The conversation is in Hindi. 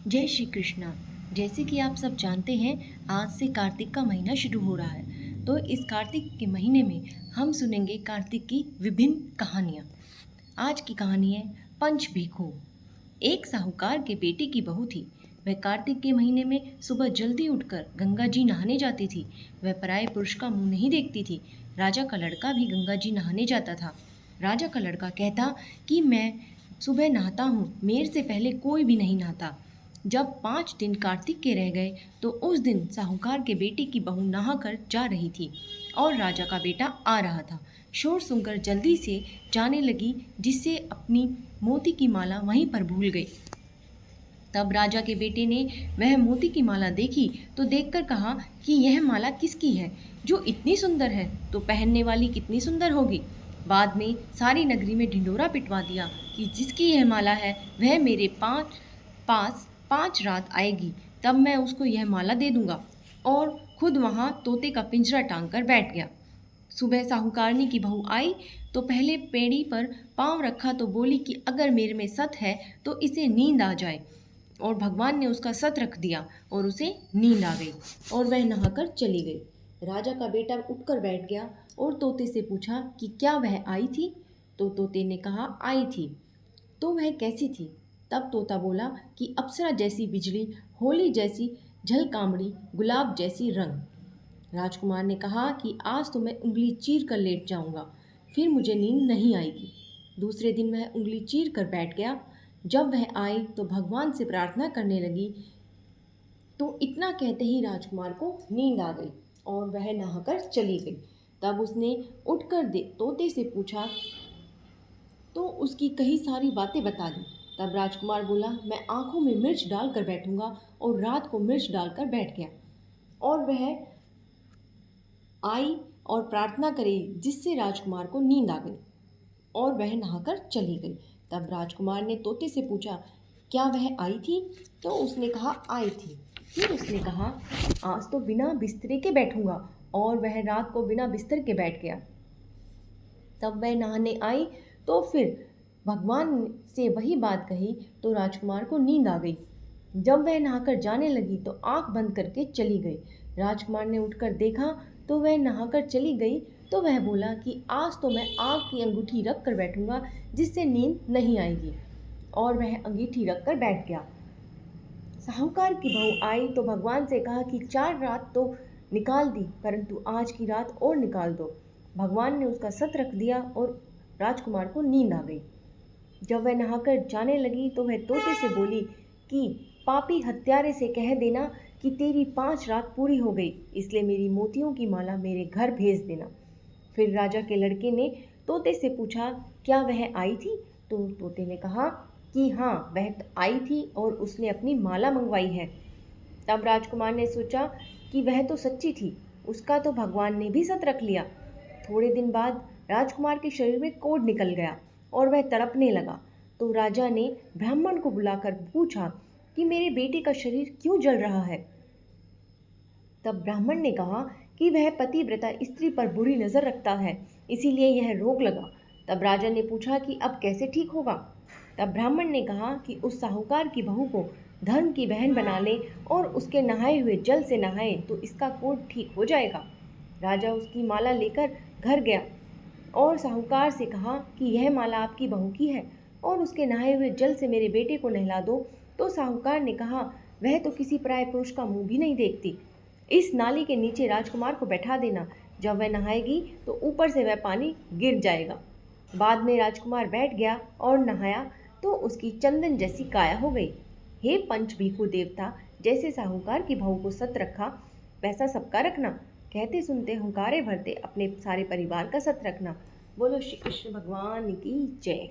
जय श्री कृष्णा। जैसे कि आप सब जानते हैं, आज से कार्तिक का महीना शुरू हो रहा है। तो इस कार्तिक के महीने में हम सुनेंगे कार्तिक की विभिन्न कहानियाँ। आज की कहानी है पंच भीखू। एक साहूकार के बेटे की बहू थी। वह कार्तिक के महीने में सुबह जल्दी उठकर गंगा जी नहाने जाती थी। वह पराये पुरुष का मुंह नहीं देखती थी। राजा का लड़का भी गंगा जी नहाने जाता था। राजा का लड़का कहता कि मैं सुबह नहाता हूँ, मेरे से पहले कोई भी नहीं नहाता। जब 5 दिन कार्तिक के रह गए तो उस दिन साहूकार के बेटे की बहू नहाकर जा रही थी और राजा का बेटा आ रहा था। शोर सुनकर जल्दी से जाने लगी, जिससे अपनी मोती की माला वहीं पर भूल गई। तब राजा के बेटे ने वह मोती की माला देखी तो देखकर कहा कि यह माला किसकी है, जो इतनी सुंदर है तो पहनने वाली कितनी सुंदर होगी। बाद में सारी नगरी में ढिंढोरा पिटवा दिया कि जिसकी यह माला है वह मेरे पास 5 रात आएगी, तब मैं उसको यह माला दे दूंगा। और खुद वहाँ तोते का पिंजरा टांग कर बैठ गया। सुबह साहूकारनी की बहू आई तो पहले पेड़ी पर पांव रखा तो बोली कि अगर मेरे में सत है तो इसे नींद आ जाए। और भगवान ने उसका सत रख दिया और उसे नींद आ गई और वह नहाकर चली गई। राजा का बेटा उठकर बैठ गया और तोते से पूछा कि क्या वह आई थी। तो तोते ने कहा आई थी। तो वह कैसी थी। तब तोता बोला कि अप्सरा जैसी बिजली, होली जैसी झलकामड़ी, गुलाब जैसी रंग। राजकुमार ने कहा कि आज तो मैं उंगली चीर कर लेट जाऊंगा, फिर मुझे नींद नहीं आएगी। दूसरे दिन वह उंगली चीर कर बैठ गया। जब वह आई तो भगवान से प्रार्थना करने लगी, तो इतना कहते ही राजकुमार को नींद आ गई और वह नहाकर चली गई। तब उसने उठकर तोते से पूछा तो उसकी कई सारी बातें बता दी। तब राजकुमार बोला, मैं आंखों में मिर्च डालकर बैठूंगा, और रात को मिर्च डालकर बैठ गया। और वह आई और प्रार्थना करी, जिससे राजकुमार को नींद आ गई और वह नहाकर चली गई। तब राजकुमार ने तोते से पूछा, क्या वह आई थी। तो उसने कहा आई थी। फिर उसने कहा, आज तो बिना बिस्तरे के बैठूंगा, और वह रात को बिना बिस्तर के बैठ गया। तब वह नहाने आई तो फिर भगवान से वही बात कही तो राजकुमार को नींद आ गई। जब वह नहाकर जाने लगी तो आंख बंद करके चली गई। राजकुमार ने उठकर देखा तो वह नहाकर चली गई। तो वह बोला कि आज तो मैं आंख की अंगूठी रख कर बैठूंगा, जिससे नींद नहीं आएगी। और वह अंगूठी रख कर बैठ गया। साहूकार की बहू आई तो भगवान से कहा कि 4 रात तो निकाल दी, परंतु आज की रात और निकाल दो। भगवान ने उसका सत रख दिया और राजकुमार को नींद आ गई। जब वह नहाकर जाने लगी तो वह तोते से बोली कि पापी हत्यारे से कह देना कि तेरी 5 रात पूरी हो गई, इसलिए मेरी मोतियों की माला मेरे घर भेज देना। फिर राजा के लड़के ने तोते से पूछा, क्या वह आई थी। तो तोते ने कहा कि हाँ, वह आई थी और उसने अपनी माला मंगवाई है। तब राजकुमार ने सोचा कि वह तो सच्ची थी, उसका तो भगवान ने भी सत रख लिया। थोड़े दिन बाद राजकुमार के शरीर में कोढ़ निकल गया और वह तड़पने लगा। तो राजा ने ब्राह्मण को बुलाकर पूछा कि मेरे बेटे का शरीर क्यों जल रहा है। तब ब्राह्मण ने कहा कि वह पतिव्रता स्त्री पर बुरी नज़र रखता है, इसीलिए यह रोग लगा। तब राजा ने पूछा कि अब कैसे ठीक होगा। तब ब्राह्मण ने कहा कि उस साहूकार की बहू को धर्म की बहन बना ले और उसके नहाए हुए जल से नहाए तो इसका कोढ़ ठीक हो जाएगा। राजा उसकी माला लेकर घर गया और साहूकार से कहा कि यह माला आपकी बहू की है और उसके नहाए हुए जल से मेरे बेटे को नहला दो। तो साहूकार ने कहा, वह तो किसी पराये पुरुष का मुंह भी नहीं देखती। इस नाली के नीचे राजकुमार को बैठा देना, जब वह नहाएगी तो ऊपर से वह पानी गिर जाएगा। बाद में राजकुमार बैठ गया और नहाया तो उसकी चंदन जैसी काया हो गई। हे पंच भीखू देवता, जैसे साहूकार की बहू को सत रखा वैसा सबका रखना। कहते सुनते हुंकारे भरते अपने सारे परिवार का सत रखना। बोलो श्री कृष्ण भगवान की जय।